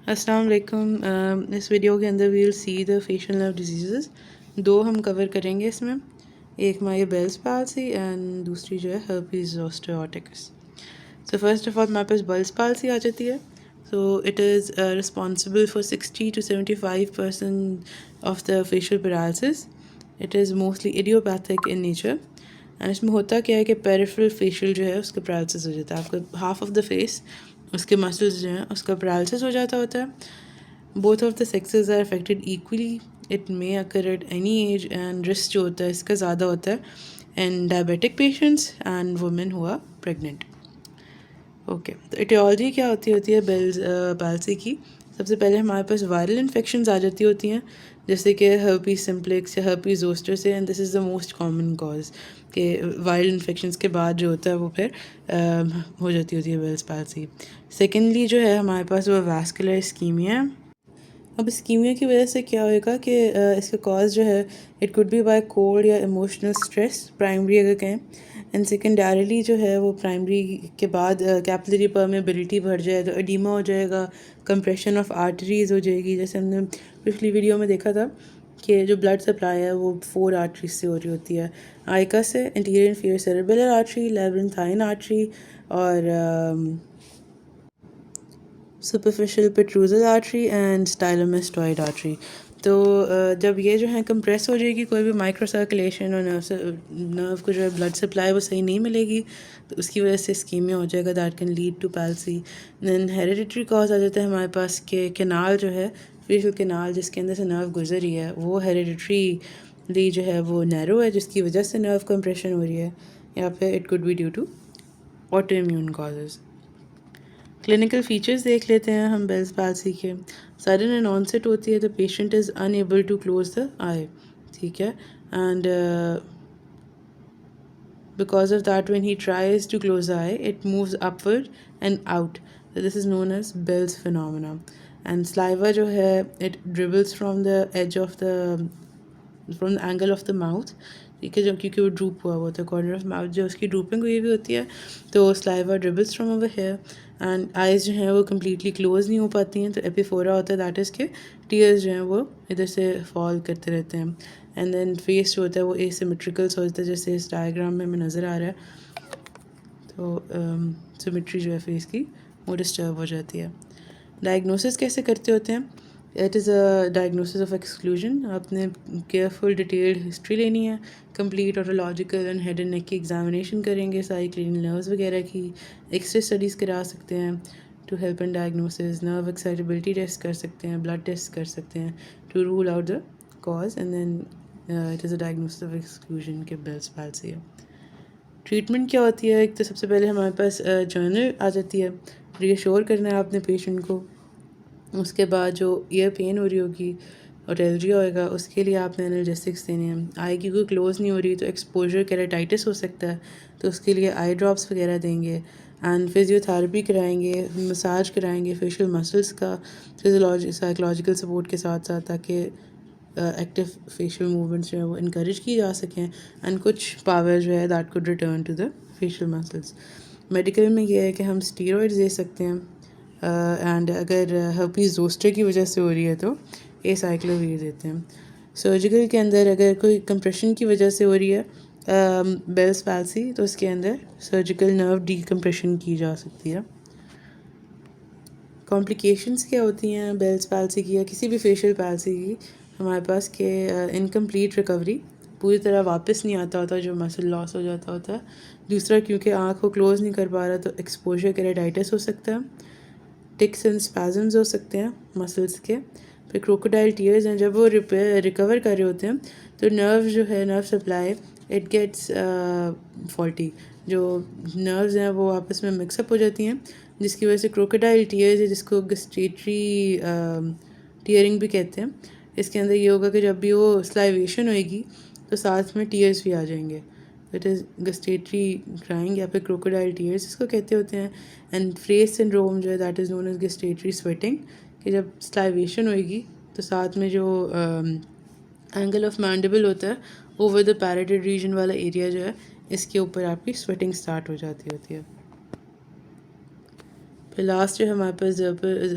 अस्सलाम वालेकुम। इस वीडियो के अंदर we'll see the facial nerve disease. दो हम कवर करेंगे इसमें, एक हमारी बेल्स पाल्सी एंड दूसरी जो है herpes zoster oticus. So first of all हमारे पास बेल्स पाल्सी आ जाती है। So it is responsible for 60 to 75% of the facial paralysis. It is mostly idiopathic in nature and इसमें होता क्या है कि पेरिफेरल फेशियल जो है उसका पैरालिसिस हो जाता है। आपका हाफ ऑफ द फेस, उसके मसल्स जो हैं उसका पैरालिसिस हो जाता होता है। Both of the sexes are affected equally. It may occur at any age and risk जो होता है इसका ज़्यादा होता है in diabetic patients and women who are pregnant. Okay, तो एटियोलॉजी क्या होती है बेल्स पाल्सी की। सबसे पहले हमारे पास वायरल इन्फेक्शंस आ जाती होती हैं, जैसे कि हर्पीज सिम्प्लेक्स या हर्पीज जोस्टर से, and this is the most common cause कि वायरल इन्फेक्शंस के बाद जो होता है वो फिर हो जाती होती है बेल्स पाल्सी। सेकेंडली जो है हमारे पास वो वास्कुलर इस्कीमिया। अब इस्कीमिया की वजह से क्या होएगा कि इसका कॉज जो है it could B by cold या इमोशनल स्ट्रेस, प्राइमरी अगर कहें, एंड सेकेंडरली जो है वो प्राइमरी के बाद कैपिलरी परमेबिलिटी बढ़ जाए तो एडीमा हो जाएगा, कंप्रेशन ऑफ आर्टरीज हो जाएगी। जैसे हमने पिछली वीडियो में देखा था कि जो ब्लड सप्लाई है वो 4 आर्टरीज से हो रही होती है, आइका से, interior inferior cerebral artery, लैब्रिन्थाइन artery और सुपरफिशियल पेट्रूजल आर्टरी एंड स्टाइलोमेस्टॉइड आर्टरी। तो जब ये जो है कंप्रेस हो जाएगी, कोई भी माइक्रो सर्कुलेशन और नर्व को जो है ब्लड सप्लाई वो सही नहीं मिलेगी, तो उसकी वजह से स्कीमिया हो जाएगा, that can lead to palsy. Then hereditary cause आ जाता है हमारे पास के कैनाल जो है, फेशियल कैनाल जिसके अंदर से नर्व गुजर रही है वो हेरिडिटरी जो है वो नैरो है, जिसकी वजह से नर्व कंप्रेशन हो रही है, या फिर it could be due to autoimmune causes. Clinical features देख लेते हैं हम बेल्स पाल्सी के। सडन एंड ऑनसेट होती है, the patient is unable to close the eye, ठीक है, and because of that when he tries to close the eye it moves upward and out, so this is known as Bell's phenomena. And saliva जो है it dribbles from the edge of the from the angle of the mouth, ठीक है, जो क्योंकि वो drupe हुआ होता है कॉर्नर ऑफ माउथ जो उसकी ड्रूपिंग हुई हुई होती है, तो saliva dribbles from over here and eyes जो हैं वो कम्प्लीटली क्लोज नहीं हो पाती हैं, तो एपिफोरा होता है, दैट इज़ के टीयर्स जो हैं वो इधर से फॉल करते रहते हैं। एंड देन फेस जो होता है वो एसिमेट्रिकल होता है, जैसे इस डायग्राम में हमें नज़र आ रहा है, तो सिमेट्री जो है फेस की वो डिस्टर्ब हो जाती है। डायग्नोसिस कैसे करते होते हैं? It is a diagnosis of exclusion. आपने केयरफुल डिटेल्ड हिस्ट्री लेनी है, complete otological and head and neck की एग्जामिनेशन करेंगे, सारी क्लीनिंग नर्व्स वगैरह की, एक्सरे स्टडीज़ करा सकते हैं to help in diagnosis, nerve excitability test कर सकते हैं, ब्लड टेस्ट कर सकते हैं to rule out the cause, and then it is a diagnosis of exclusion के बेल्स पाल्सी है। ट्रीटमेंट क्या होती है? एक तो सबसे पहले हमारे पास जर्नल आ जाती है, रीअश्योर करना है आपने पेशेंट को। उसके बाद जो ईयर पेन हो रही होगी और एलर्जिया होएगा उसके लिए आपने एनाल्जेसिक्स देने हैं। आई की कोई क्लोज नहीं हो रही तो एक्सपोजर केराटाइटिस हो सकता है, तो उसके लिए आई ड्रॉप्स वगैरह देंगे एंड फिजियोथेरेपी कराएंगे, मसाज कराएंगे फेशियल मसल्स का साइकोलॉजिकल सपोर्ट के साथ साथ, ताकि एक्टिव फेशियल मूवमेंट्स जो है वो इनक्रेज की जा सकें एंड कुछ पावर जो है that could return to the facial muscles. Medical में ये है कि हम स्टीरॉइड्स दे सकते हैं, एंड अगर हर्पीज जोस्टर की वजह से हो रही है तो एसाइक्लोवीर देते हैं। सर्जिकल के अंदर अगर कोई कंप्रेशन की वजह से हो रही है बेल्स पैल्सी, तो उसके अंदर सर्जिकल नर्व डीकम्प्रेशन की जा सकती है। कॉम्प्लिकेशंस क्या होती हैं बेल्स पैल्सी की या किसी भी फेशियल पैल्सी की? हमारे पास के इनकम्प्लीट रिकवरी, पूरी तरह वापस नहीं आता होता, जो मसल लॉस हो जाता होता है। दूसरा, क्योंकि आँख को क्लोज नहीं कर पा रहा तो एक्सपोजर केराटाइटिस हो सकता है, टिक्स एंड स्पैज़म्स हो सकते हैं मसल्स के। फिर क्रोकोडाइल टीयर्स हैं, जब वो रिकवर कर रहे होते हैं तो नर्व जो है, nerve supply it gets faulty, जो नर्व्स हैं वो आपस में मिक्सअप हो जाती हैं, जिसकी वजह से क्रोकोडाइल टीयर्स है, जिसको गस्टेटरी टीयरिंग भी कहते हैं। इसके अंदर ये होगा कि जब भी वो स्लाइवेशन होएगी तो साथ में टीयर्स भी आ जाएंगे, इट इज़ गस्टेटरी क्राइंग या फिर क्रोकोडाइल टीयर्स इसको कहते होते हैं। एंड फ्रेस सिंड्रोम जो है that is known as gustatory sweating, कि जब स्लाइवेशन होएगी तो साथ में जो एंगल ऑफ मैंडिबल होता है ओवर द पैराइटल रीजन वाला एरिया जो है, इसके ऊपर आपकी स्वेटिंग स्टार्ट हो जाती होती है। फिर लास्ट जो हमारे पास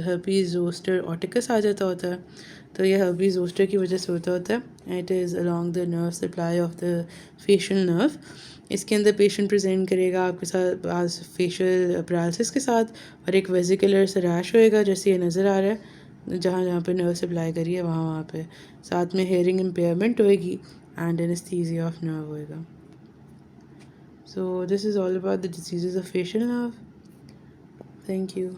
हर्पीज़ ज़ोस्टर ऑटिकस आ जाता होता है। तो ये हर्पीज़ ज़ोस्टर की वजह से होता है। It is along the nerve supply of the facial nerve. इसके अंदर पेशेंट प्रेजेंट करेगा आपके साथ आज फेशियल पैरालिसिस के साथ, और एक वेजिकुलर से रैश होएगा जैसे ये नज़र आ रहा है, जहाँ जहाँ पे नर्व सप्लाई करी है वहाँ पे। साथ में हेयरिंग इम्पेयरमेंट होएगी एंड एनेस्थीसिया ऑफ नर्व होएगा। So this is all about the diseases of facial nerve. Thank you.